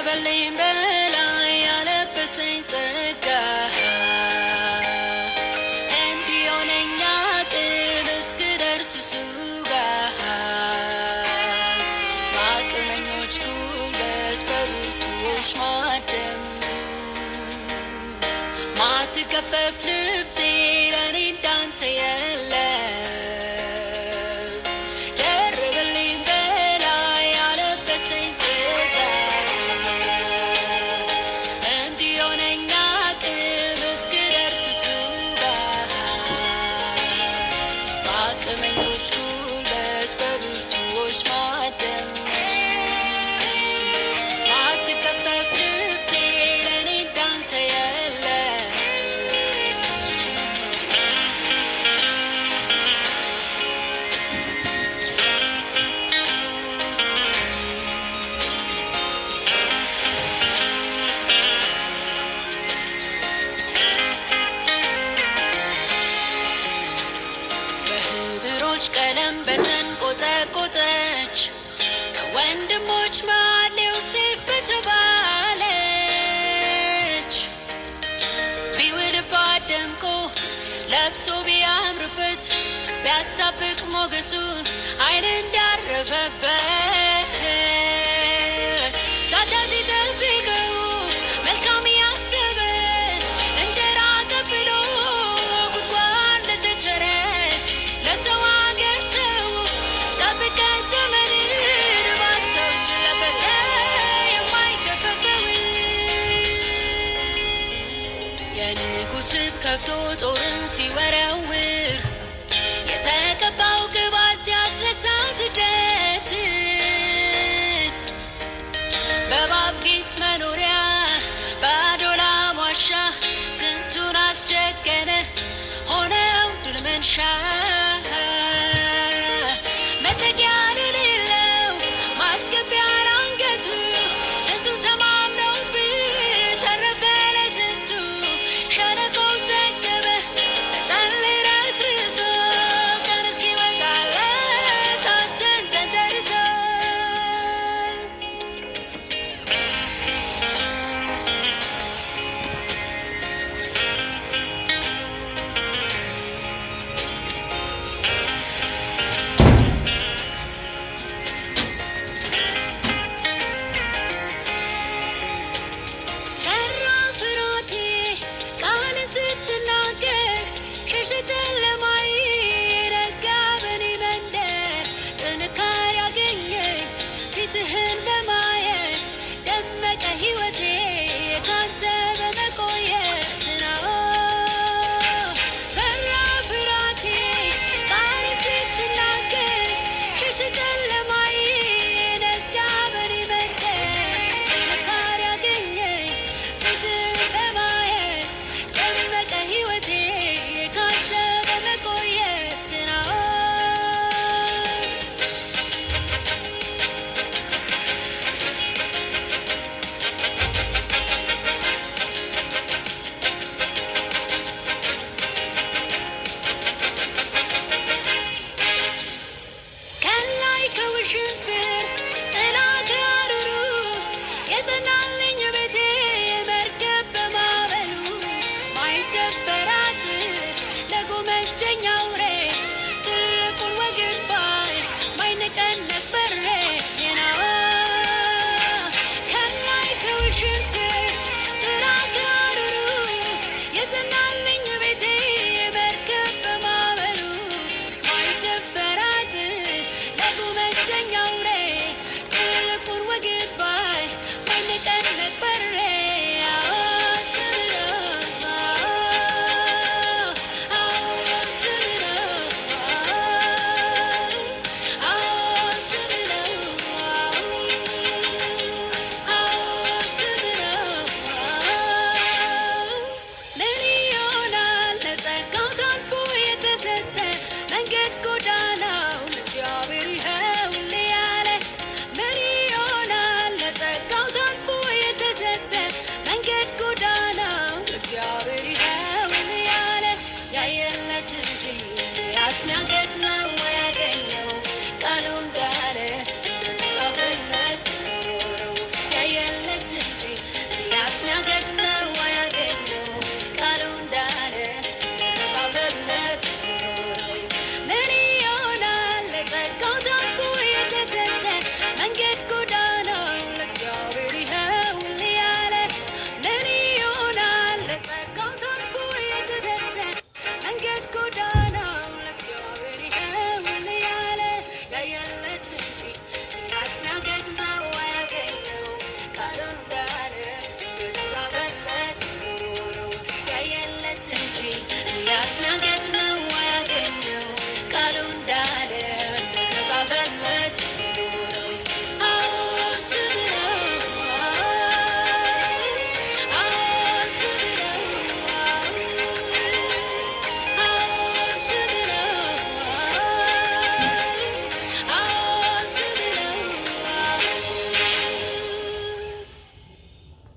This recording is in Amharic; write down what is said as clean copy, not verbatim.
ደረበልኝ በላይ ያለበሰኝ ጸጋ እንዲሆነኛ ጥብ እስክደርስ እሱ ጋር በአቅመኞች ጉልበት በብርቱዎች ማደም ማትከፈፍ ልብሴ ለኔ እንዳንተ የለም ደረበልኝ በላይ ያለበሰኝ ጸጋ እንዲሆነኛ ጥብ እስክደርስ እሱ ጋር በአቅመኞች ጉልበት በብርቱዎች ማደም ማትከፈፍ ልብሴ ለኔ እንዳንተ የለም በህብሮች ቀለም በተንቆጠቆጠች ከወንድሞች መሃል ዮሴፍ በተባለች ቢውልባት ደምቆ ለብሶ ቢያምርበት ቢያሳብቅ ሞገሱን አይን እንዳረፈበት ዛቻ ሲጠብቀው መልካም ያሰበ እንጀራ ቀብሎ ጉድጓድ ለተቸረ ለሰው አገር ሰው ጠብቀን ዘመን ባንተው እጅ ለበሰ የማይከፈፈው የንጉሥ ልብ ከፍቶ ጦርን ሲወረውር የተቀባው ቅባት ሲያስረሳ ስደት በእባብ ጌጥ መኖሪያ በአዶላም ዋሻ ስንቱን አስጨከነ ሆነው ድል መንሻ